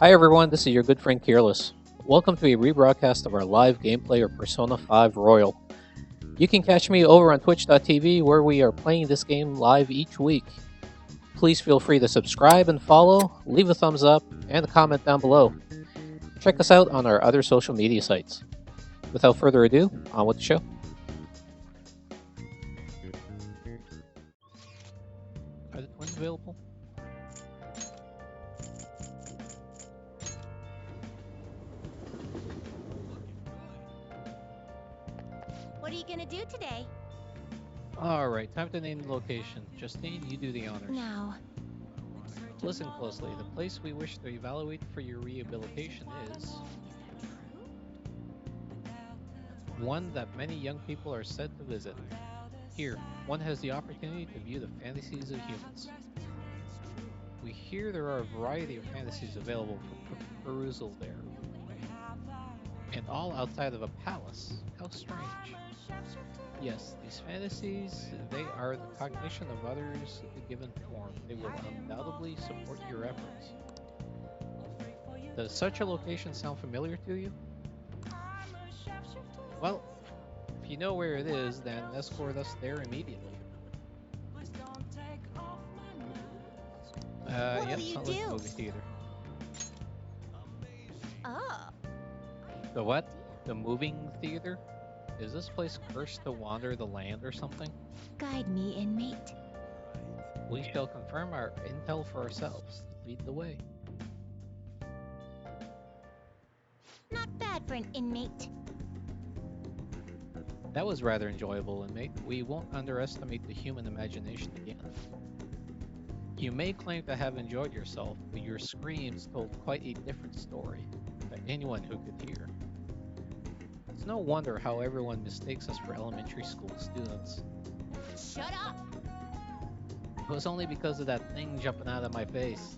Hi everyone, this is your good friend Careless. Welcome to a rebroadcast of our live gameplay of Persona 5 Royal. You can catch me over on twitch.tv where we are playing this game live each week. Please feel free to subscribe and follow, leave a thumbs up, and a comment down below. Check us out on our other social media sites. Without further ado, on with the show. Are the twins available? What are you gonna do today? Alright, time to name the location. Justine, you do the honors. Now, Listen closely. The place we wish to evaluate for your rehabilitation is one that many young people are said to visit. Here, one has the opportunity to view the fantasies of humans. We hear there are a variety of fantasies available for perusal there. And all outside of a palace. How strange. Yes, these fantasies, they are the cognition of others given form. They will undoubtedly support your efforts. Does such a location sound familiar to you? Well, if you know where it is, then escort us there immediately. what Yep, will you sounds like a do? movie theater. Oh, The what? The moving theater? Is this place cursed to wander the land or something? guide me, inmate. We shall confirm our intel for ourselves. Lead the way. Not bad for an inmate. That was rather enjoyable, inmate. We won't underestimate the human imagination again. You may claim to have enjoyed yourself, but your screams told quite a different story to anyone who could hear. It's no wonder how everyone mistakes us for elementary school students. Shut up! It was only because of that thing jumping out of my face.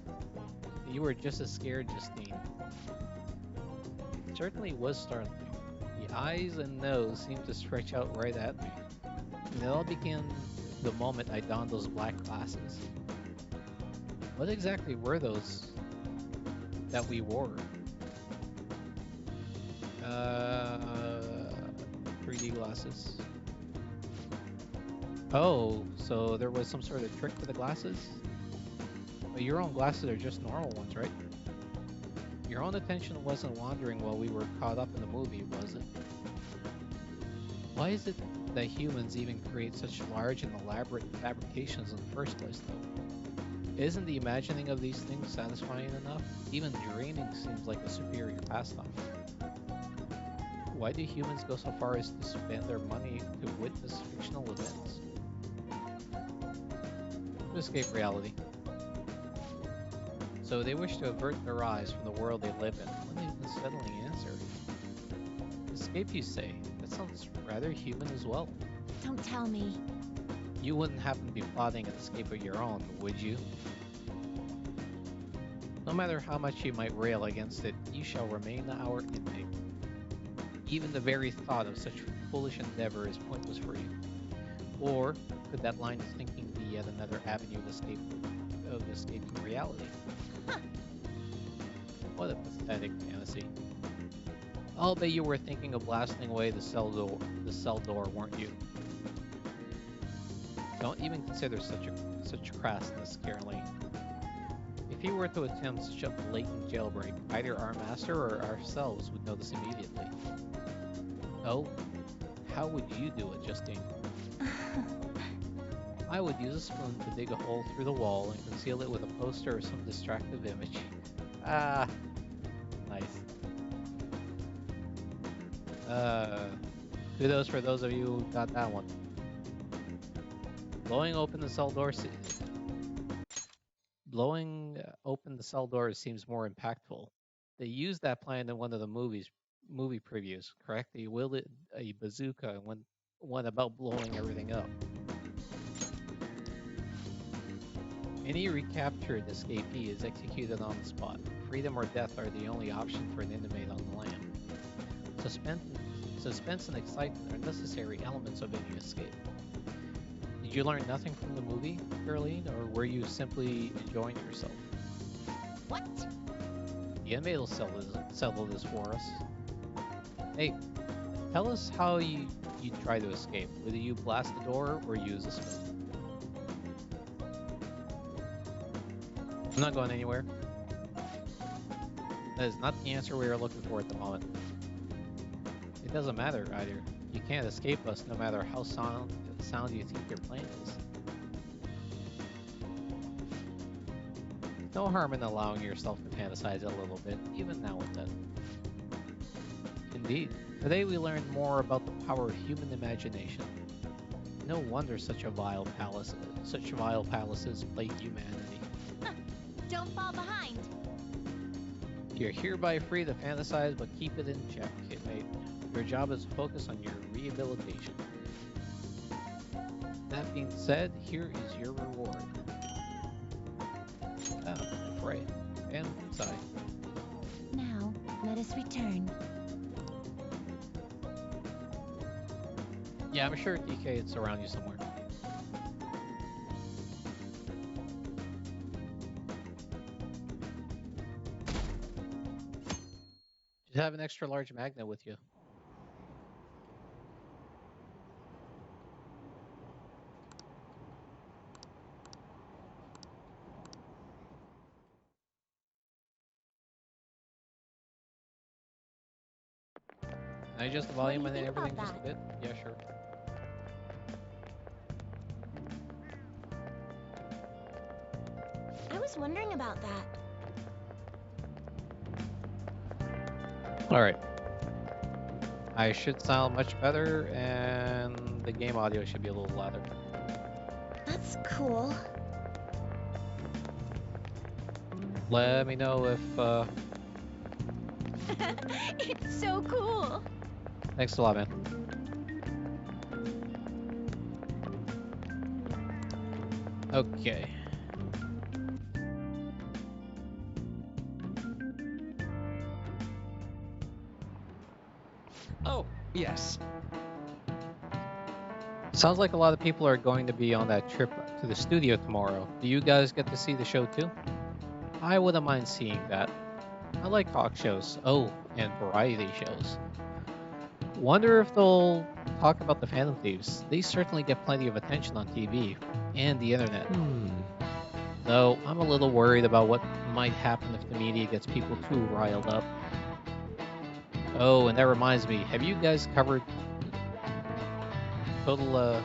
You were just as scared, Justine. It certainly was startling. The eyes and nose seemed to stretch out right at me. And it all began the moment I donned those black glasses. What exactly were those that we wore? 3D glasses. Oh, so there was some sort of trick to the glasses? But your own glasses are just normal ones, right? Your own attention wasn't wandering while we were caught up in the movie, was it? Why is it that humans even create such large and elaborate fabrications in the first place, though? Isn't the imagining of these things satisfying enough? Even dreaming seems like a superior pastime. Why do humans go so far as to spend their money to witness fictional events? To escape reality. So they wish to avert their eyes from the world they live in. When they unsettling answer. Escape, you say? That sounds rather human as well. Don't tell me. You wouldn't happen to be plotting an escape of your own, would you? No matter how much you might rail against it, you shall remain our inmate. Even the very thought of such foolish endeavor is pointless for you. Or could that line of thinking be yet another avenue of escaping reality? Huh. What a pathetic fantasy. I'll bet you were thinking of blasting away the cell door, weren't you? Don't even consider such crassness, Caroline. If you were to attempt such a blatant jailbreak, either our master or ourselves would notice immediately. Oh, how would you do it, Justine? I would use a spoon to dig a hole through the wall and conceal it with a poster or some distractive image. Ah, nice. Kudos for those of you who got that one. Blowing open the cell door seems more impactful. They used that plan in one of the movie previews, correct? They wielded a bazooka and went about blowing everything up. Any recaptured escapee is executed on the spot. Freedom or death are the only option for an inmate on the lam. Suspense and excitement are necessary elements of any escape. Did you learn nothing from the movie, Caroline, or were you simply enjoying yourself? What? The inmate will settle this for us. Hey, tell us how you try to escape. Whether you blast the door or use a spoon. I'm not going anywhere. That is not the answer we are looking for at the moment. It doesn't matter either. You can't escape us no matter how sound you think your plan is. No harm in allowing yourself to fantasize a little bit, even now and then. Indeed, today we learned more about the power of human imagination. No wonder such vile palaces plague humanity. Don't fall behind. You're hereby free to fantasize, but keep it in check, kidmate. Your job is to focus on your rehabilitation. That being said, here is your reward. Right. And inside. Now, let us return. Yeah, I'm sure DK it's around you somewhere. Just have an extra large magnet with you. Can I adjust the volume What and do you think everything about just a bit? Yeah, sure. I was wondering about that. Alright. I should sound much better, and the game audio should be a little louder. That's cool. Let me know if, It's so cool. Thanks a lot, man. Okay. Oh, yes. Sounds like a lot of people are going to be on that trip to the studio tomorrow. Do you guys get to see the show too? I wouldn't mind seeing that. I like talk shows. Oh, and variety shows. Wonder if they'll talk about the Phantom Thieves. They certainly get plenty of attention on TV and the internet. Though I'm a little worried about what might happen if the media gets people too riled up. Oh, and that reminds me, have you guys covered total, ah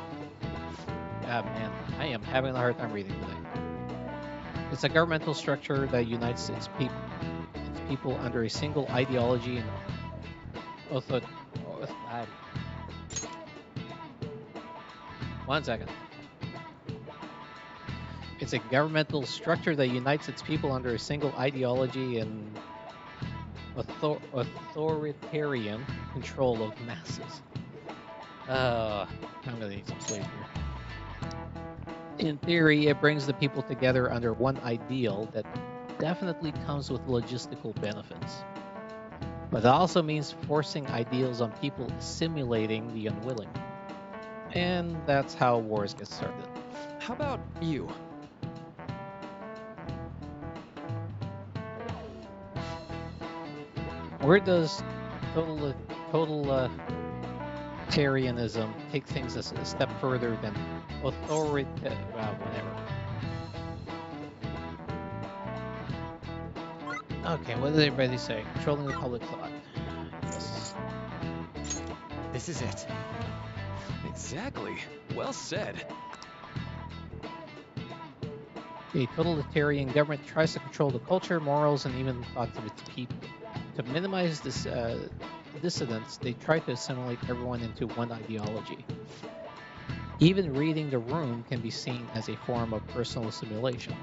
man, I am having a hard time reading today. It's a governmental structure that unites its people under a single ideology and One second. It's a governmental structure that unites its people under a single ideology and authoritarian control of masses. I'm gonna need some sleep here. In theory, it brings the people together under one ideal that definitely comes with logistical benefits. But it also means forcing ideals on people, simulating the unwilling. And that's how wars get started. How about you? Where does totalitarianism take things a step further than authoritarian? Well, whatever. Okay, what did everybody say? Controlling the public thought. Yes. This is it. Exactly. Well said. A totalitarian government tries to control the culture, morals, and even thoughts of its people. To minimize this dissidence, they try to assimilate everyone into one ideology. Even reading the room can be seen as a form of personal assimilation.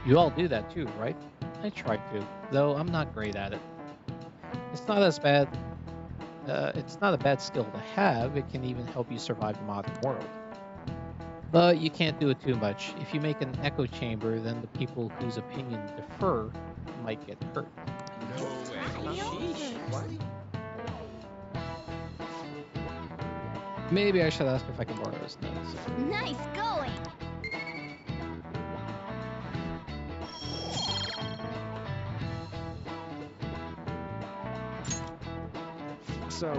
You all do that too, right? I try to, though I'm not great at it. It's not as bad. It's not a bad skill to have. It can even help you survive the modern world. But you can't do it too much. If you make an echo chamber, then the people whose opinion differ might get hurt. No way. Maybe I should ask if I can borrow his notes. Nice going. So,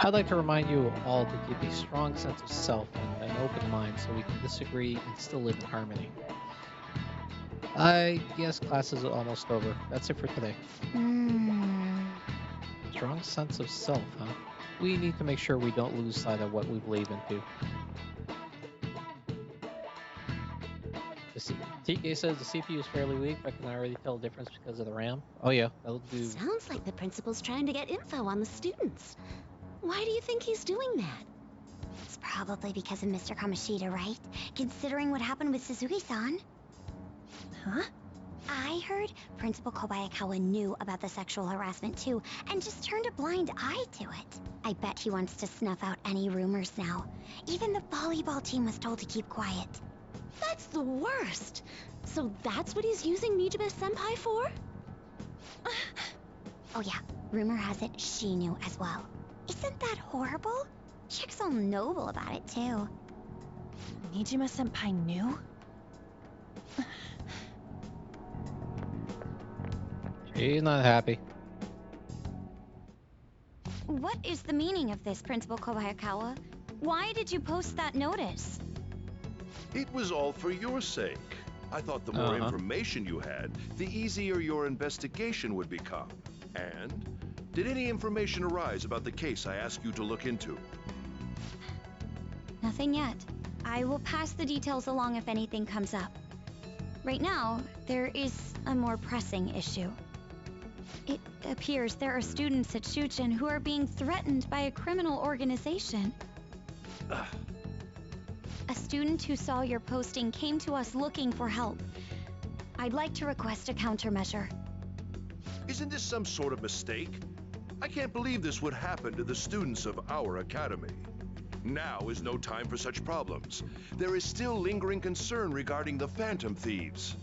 I'd like to remind you all to keep a strong sense of self and an open mind so we can disagree and still live in harmony. I guess class is almost over. That's it for today. Strong sense of self, huh? We need to make sure we don't lose sight of what we believe into. TK says the CPU is fairly weak, but can I already tell the difference because of the RAM? Oh yeah, that'll do. Sounds like the principal's trying to get info on the students. Why do you think he's doing that? It's probably because of Mr. Kamoshida, right? Considering what happened with Suzuki-san. Huh? I heard Principal Kobayakawa knew about the sexual harassment too, and just turned a blind eye to it. I bet he wants to snuff out any rumors now. Even the volleyball team was told to keep quiet. That's the worst. So that's what he's using Nijibe Senpai for? Oh yeah, rumor has it she knew as well. Isn't that horrible? Chick's all noble about it too. Nijima Senpai knew? She's not happy. What is the meaning of this, Principal Kobayakawa? Why did you post that notice? It was all for your sake. I thought the more information you had, the easier your investigation would become. And did any information arise about the case I asked you to look into? Nothing yet. I will pass the details along if anything comes up. Right now, there is a more pressing issue. It appears there are students at Shuchen who are being threatened by a criminal organization. A student who saw your posting came to us looking for help. I'd like to request a countermeasure. Isn't this some sort of mistake? I can't believe this would happen to the students of our academy. Now is no time for such problems. There is still lingering concern regarding the Phantom Thieves.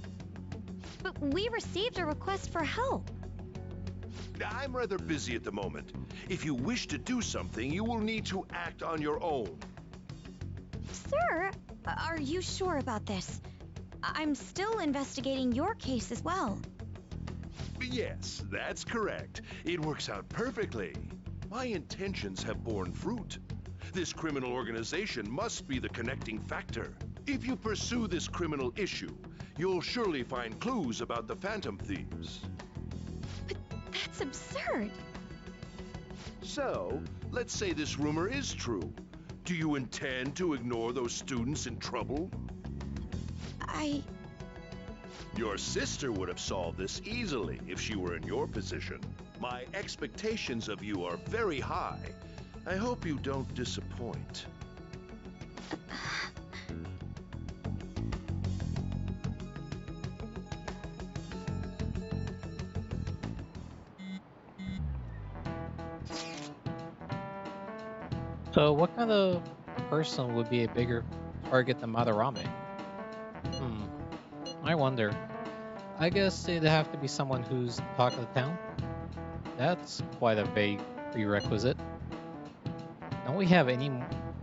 But we received a request for help. I'm rather busy at the moment. If you wish to do something, you will need to act on your own. Sir, are you sure about this? I'm still investigating your case as well. Yes, that's correct. It works out perfectly. My intentions have borne fruit. This criminal organization must be the connecting factor. If you pursue this criminal issue, you'll surely find clues about the Phantom Thieves. But that's absurd. So, let's say this rumor is true. Do you intend to ignore those students in trouble? Your sister would have solved this easily if she were in your position. My expectations of you are very high. I hope you don't disappoint. So what kind of person would be a bigger target than Madarame? I wonder. I guess it'd have to be someone who's the talk of the town. That's quite a vague prerequisite. Don't we have any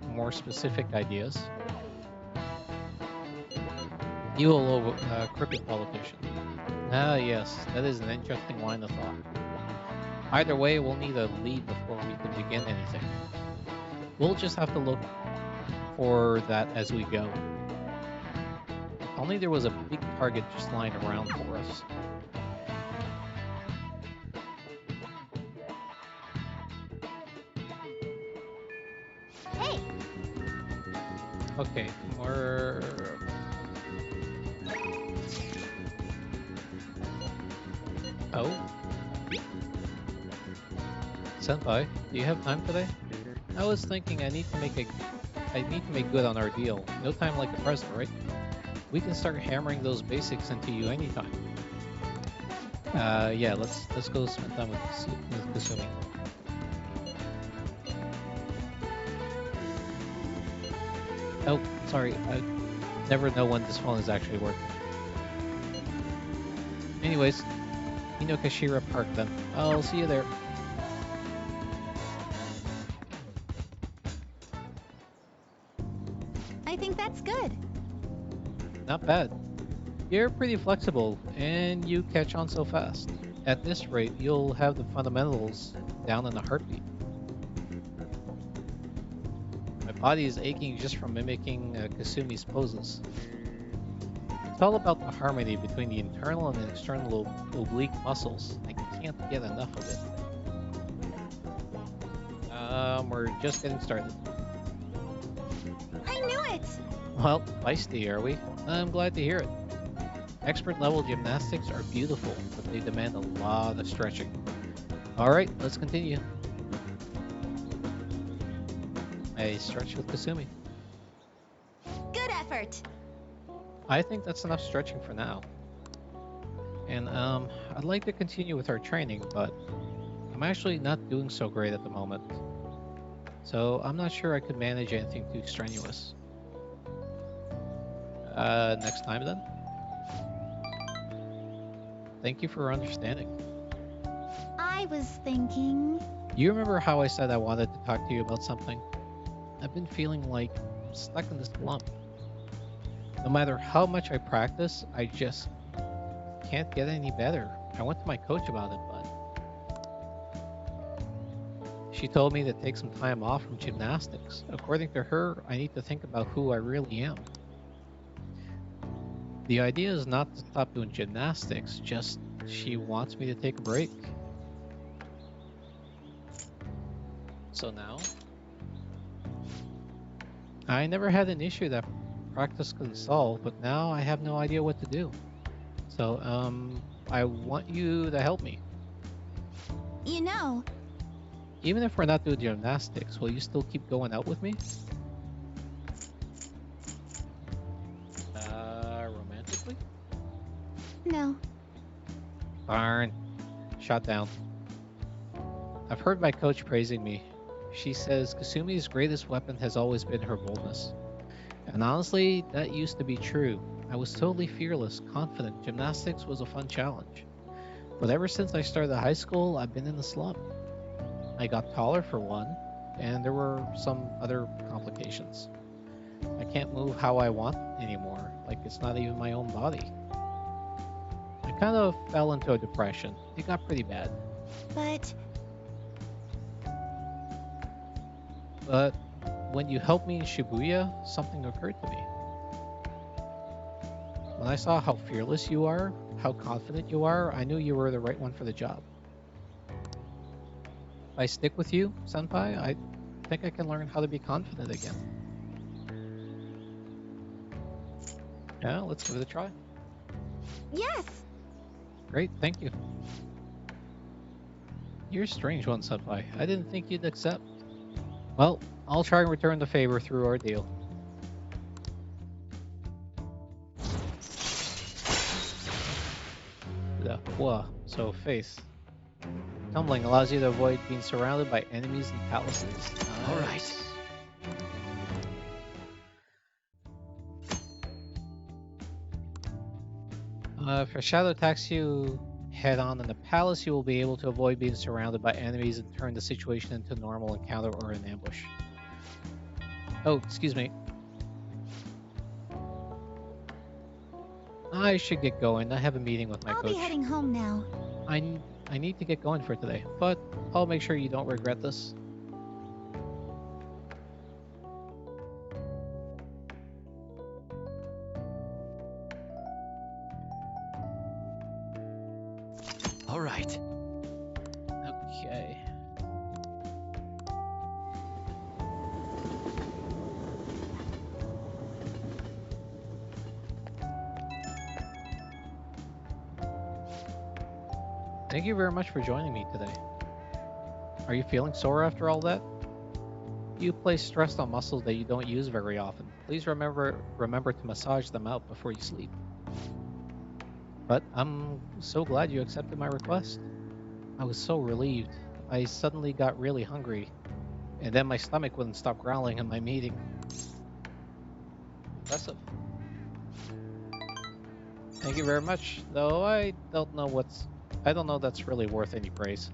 more specific ideas? Evil crooked politician. Ah yes, that is an interesting line of thought. Either way, we'll need a lead before we can begin anything. We'll just have to look for that as we go. If only there was a big target just lying around for us. Hey! Okay, we're... Oh? Senpai, do you have time today? I was thinking I need to make good on our deal. No time like the present, right? We can start hammering those basics into you anytime. Yeah, let's go spend time with Kasumi. Oh, sorry, I never know when this phone is actually working. Anyways, Inokashira Park then. I'll see you there. I think that's good. Not bad. You're pretty flexible, and you catch on so fast. At this rate, you'll have the fundamentals down in a heartbeat. My body is aching just from mimicking Kasumi's poses. It's all about the harmony between the internal and external oblique muscles. I can't get enough of it. We're just getting started. I knew it! Well, feisty, are we? I'm glad to hear it. Expert level gymnastics are beautiful, but they demand a lot of stretching. Alright, let's continue. I stretch with Kasumi. Good effort! I think that's enough stretching for now. And I'd like to continue with our training, but I'm actually not doing so great at the moment. So I'm not sure I could manage anything too strenuous. Next time then. Thank you for understanding. I was thinking... You remember how I said I wanted to talk to you about something? I've been feeling like stuck in this slump. No matter how much I practice, I just can't get any better. I went to my coach about it, but she told me to take some time off from gymnastics. According to her, I need to think about who I really am. The idea is not to stop doing gymnastics, just she wants me to take a break. So now, I never had an issue that practice could solve, but now I have no idea what to do. So, I want you to help me. You know, Even if we're not doing gymnastics, will you still keep going out with me? Romantically? no. Darn. Shot down. I've heard my coach praising me. She says Kasumi's greatest weapon has always been her boldness. And honestly, that used to be true. I was totally fearless, confident. Gymnastics was a fun challenge. But ever since I started high school, I've been in a slump. I got taller for one, and there were some other complications. I can't move how I want anymore, like it's not even my own body. I kind of fell into a depression. It got pretty bad. But When you helped me in Shibuya, something occurred to me. When I saw how fearless you are, how confident you are, I knew you were the right one for the job. If I stick with you, Senpai, I think I can learn how to be confident again. Yeah, let's give it a try. yes! Great, thank you. You're a strange one, Senpai. I didn't think you'd accept. Well, I'll try and return the favor through ordeal. So faith. Tumbling allows you to avoid being surrounded by enemies and palaces. All right. If a shadow attacks you head on in the palace, you will be able to avoid being surrounded by enemies and turn the situation into a normal encounter or an ambush. Oh, excuse me. I should get going. I have a meeting with my I'll coach. be heading home now. I need to get going for today, but I'll make sure you don't regret this. All right. Okay. Thank you very much for joining me today. Are you feeling sore after all that? You place stress on muscles that you don't use very often. Please remember to massage them out before you sleep. But I'm so glad you accepted my request. I was so relieved. I suddenly got really hungry, and then my stomach wouldn't stop growling in my meeting. Impressive. Thank you very much, though I don't know that's really worth any praise.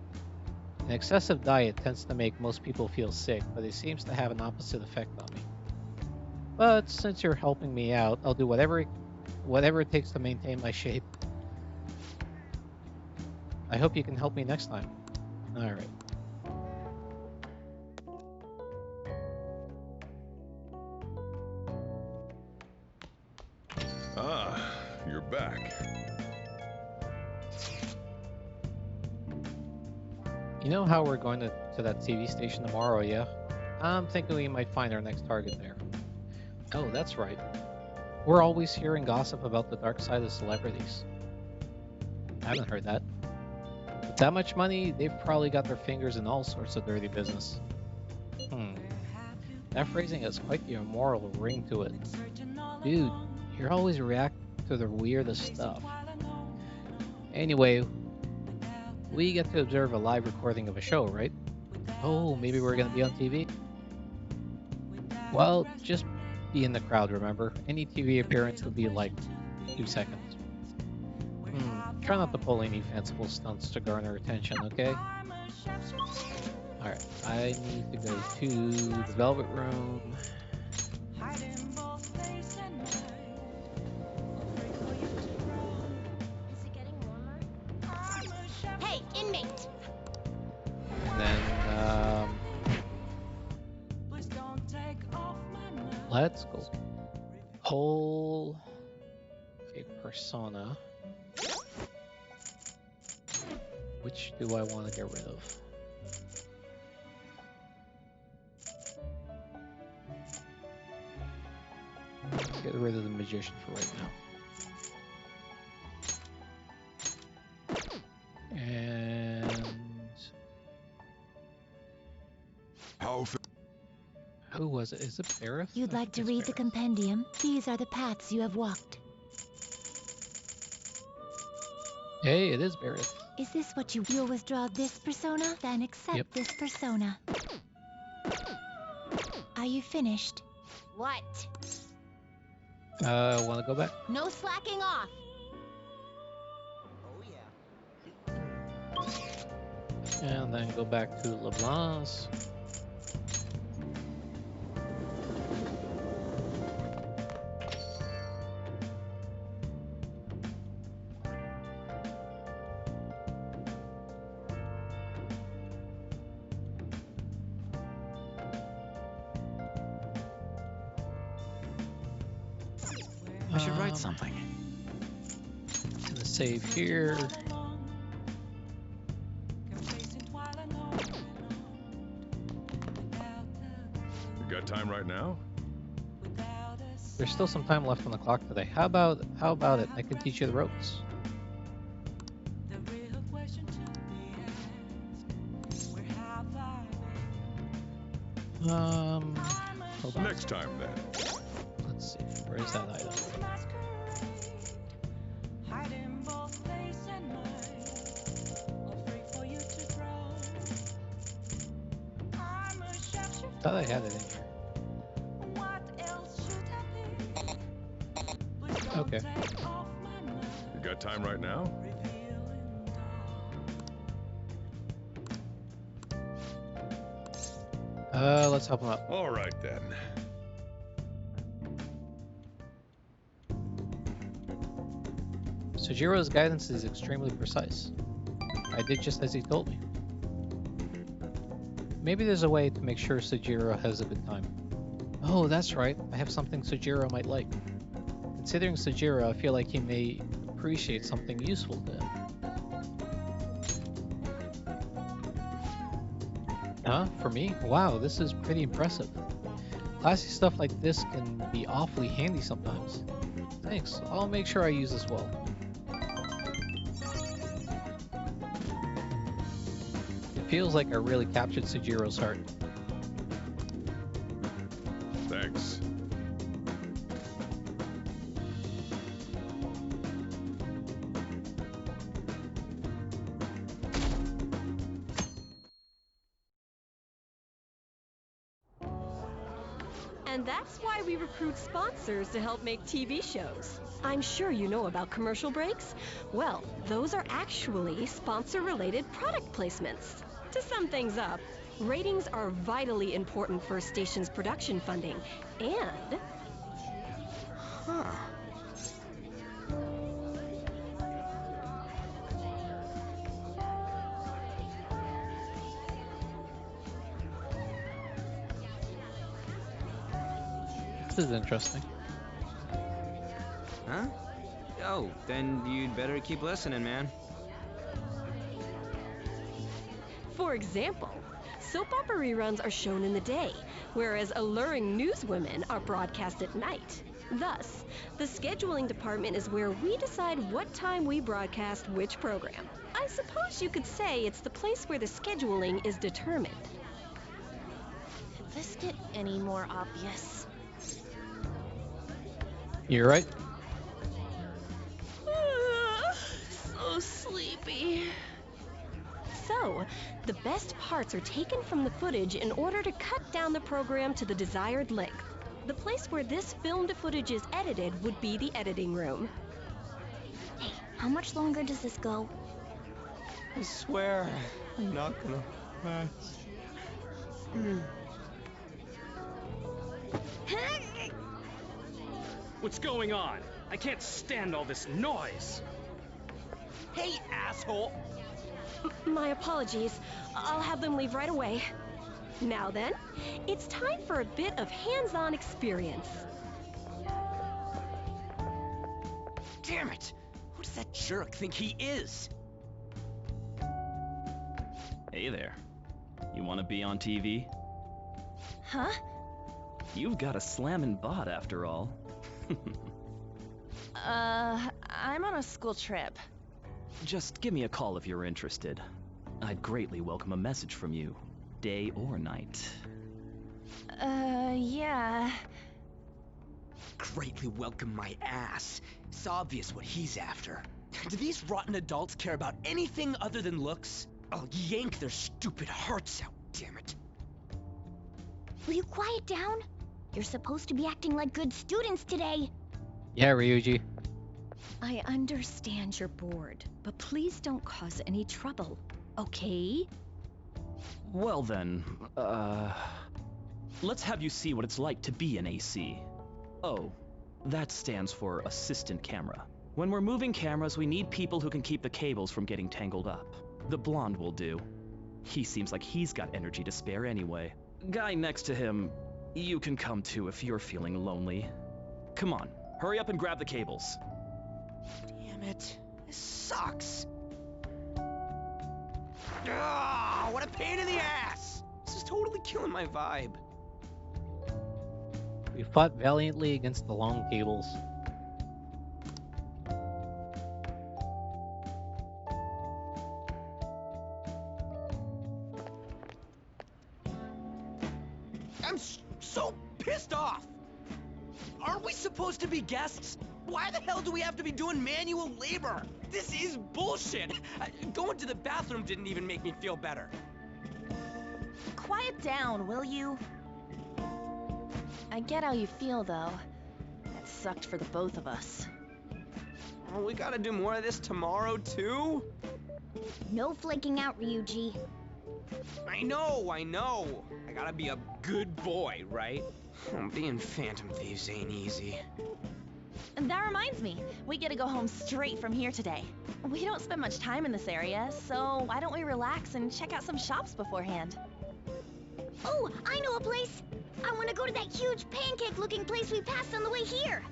An excessive diet tends to make most people feel sick, but it seems to have an opposite effect on me. But since you're helping me out, I'll do whatever it takes to maintain my shape. I hope you can help me next time. Alright. Ah, you're back. You know how we're going to that TV station tomorrow, yeah? I'm thinking we might find our next target there. Oh, that's right. We're always hearing gossip about the dark side of celebrities. I haven't heard that. With that much money, they've probably got their fingers in all sorts of dirty business. That phrasing has quite the immoral ring to it. Dude, you're always reacting to the weirdest stuff. Anyway, we get to observe a live recording of a show, right? Oh, maybe we're gonna be on TV? Well, just be in the crowd, remember? Any TV appearance will be like 2 seconds. Try not to pull any fanciful stunts to garner attention, okay? Alright, I need to go to the Velvet Room. Hey, inmate! And then, let's go. Whole... Okay, persona. Which do I want to get rid of? Get rid of the magician for right now. And who was it? Is it Bareth? You'd like to read the compendium? These are the paths you have walked. Hey, it is Bareth. Is this what you'll withdraw this persona? Then accept this persona. Are you finished? What? Want to go back? No slacking off. And then go back to LeBlanc's. I should write something. Gonna save here. You got time right now? There's still some time left on the clock today. How about it? I can teach you the ropes. Hold on. Next time then. Let's see. Where's that item? Thought I had it in here. Okay. You got time right now? Let's help him out. All right then. Sojiro's guidance is extremely precise. I did just as he told me. Maybe there's a way to make sure Sojiro has a good time. Oh, that's right. I have something Sojiro might like. Considering Sojiro, I feel like he may appreciate something useful to him. Huh? For me? Wow, this is pretty impressive. Classy stuff like this can be awfully handy sometimes. Thanks. I'll make sure I use this well. It feels like I really captured Sojiro's heart. Thanks. And that's why we recruit sponsors to help make TV shows. I'm sure you know about commercial breaks. Well, those are actually sponsor-related product placements. To sum things up, ratings are vitally important for a station's production funding. And... This is interesting. Huh? Oh, then you'd better keep listening, man. For example, soap opera reruns are shown in the day, whereas alluring newswomen are broadcast at night. Thus, the scheduling department is where we decide what time we broadcast which program. I suppose you could say it's the place where the scheduling is determined. Could this get any more obvious? You're right. So sleepy. So, the best parts are taken from the footage in order to cut down the program to the desired length. The place where this filmed footage is edited would be the editing room. Hey, how much longer does this go? I swear, I'm not gonna pass. What's going on? I can't stand all this noise. Hey, asshole! My apologies. I'll have them leave right away. Now then, it's time for a bit of hands-on experience. Damn it! Who does that jerk think he is? Hey there. You want to be on TV? Huh? You've got a slammin' bot after all. I'm on a school trip. Just give me a call if you're interested. I'd greatly welcome a message from you, day or night. Yeah. Greatly welcome my ass. It's obvious what he's after. Do these rotten adults care about anything other than looks? I'll yank their stupid hearts out, damn it. Will you quiet down? You're supposed to be acting like good students today. Yeah, Ryuji. I understand you're bored, but please don't cause any trouble, okay? Well then, let's have you see what it's like to be an AC. Oh, that stands for assistant camera. When we're moving cameras, we need people who can keep the cables from getting tangled up. The blonde will do. He seems like he's got energy to spare anyway. Guy next to him, you can come too if you're feeling lonely. Come on, hurry up and grab the cables. Damn it. This sucks. Ah, what a pain in the ass! This is totally killing my vibe. We fought valiantly against the long cables. I'm so pissed off! Aren't we supposed to be guests? Why the hell do we have to be doing manual labor? This is bullshit! Going to the bathroom didn't even make me feel better. Quiet down, will you? I get how you feel, though. That sucked for the both of us. Oh, we gotta do more of this tomorrow, too? No flaking out, Ryuji. I know. I gotta be a good boy, right? Being Phantom Thieves ain't easy. And that reminds me, we get to go home straight from here today. We don't spend much time in this area, so why don't we relax and check out some shops beforehand? Oh, I know a place. I want to go to that huge pancake-looking place we passed on the way here.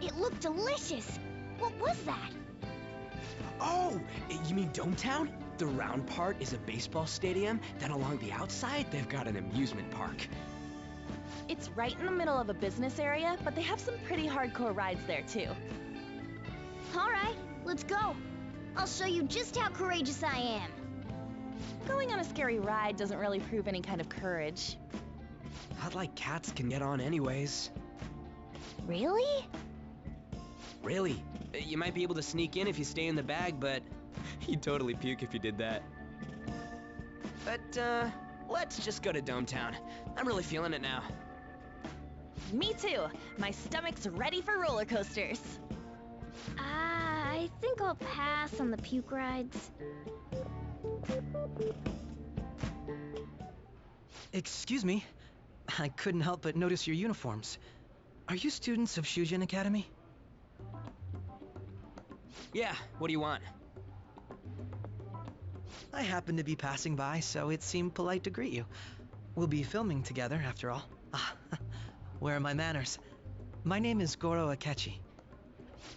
It looked delicious. What was that? Oh, you mean Dometown? The round part is a baseball stadium, then along the outside, they've got an amusement park. It's right in the middle of a business area, but they have some pretty hardcore rides there, too. All right, let's go. I'll show you just how courageous I am. Going on a scary ride doesn't really prove any kind of courage. Not like cats can get on anyways. Really? Really? You might be able to sneak in if you stay in the bag, but you'd totally puke if you did that. But, let's just go to Dometown. I'm really feeling it now. Me too. My stomach's ready for roller coasters. I think I'll pass on the puke rides. Excuse me. I couldn't help but notice your uniforms. Are you students of Shujin Academy? Yeah, what do you want? I happened to be passing by, so it seemed polite to greet you. We'll be filming together, after all. Ah, Where are my manners? My name is Goro Akechi.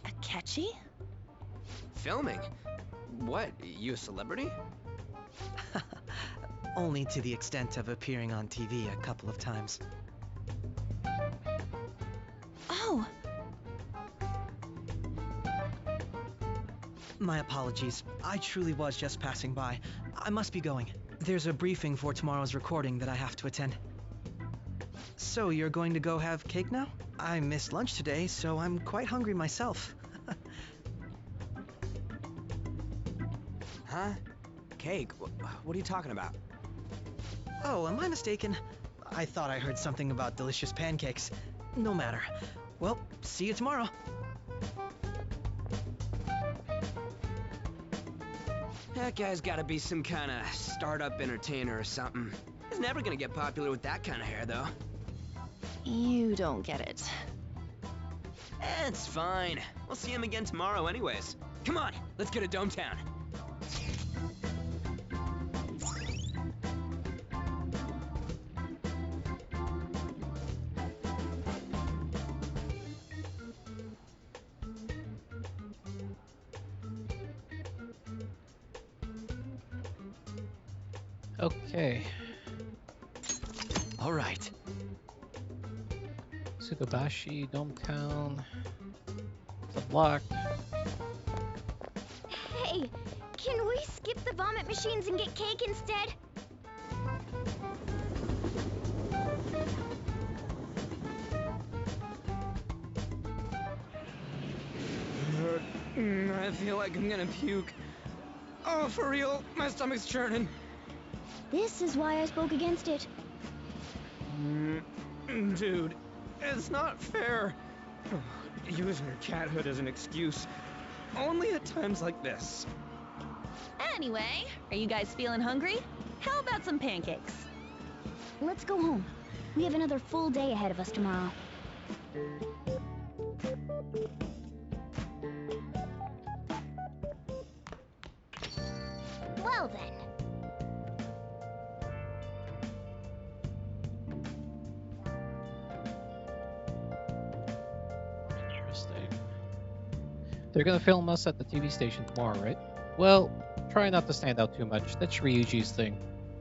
Akechi? Filming? What? You a celebrity? Only to the extent of appearing on TV a couple of times. Oh, My apologies. I truly was just passing by. I must be going. There's a briefing for tomorrow's recording that I have to attend. So you're going to go have cake now? I missed lunch today, so I'm quite hungry myself. Huh? Cake? What are you talking about? Oh, am I mistaken? I thought I heard something about delicious pancakes. No matter. Well, see you tomorrow. That guy's gotta be some kind of startup entertainer or something. He's never gonna get popular with that kind of hair, though. you don't get it. It's fine. We'll see him again tomorrow anyways. Come on, let's get to Dometown. Okay. All right. Tsukubashi, Dometown. It's unlocked. Hey, can we skip the vomit machines and get cake instead? I feel like I'm gonna puke. Oh, for real? My stomach's churning. This is why I spoke against it. Dude, it's not fair. Using your cathood as an excuse. Only at times like this. Anyway, are you guys feeling hungry? How about some pancakes? Let's go home. We have another full day ahead of us tomorrow. Well then. Interesting. They're gonna film us at the TV station tomorrow, right? Well, try not to stand out too much. That's Ryuji's thing.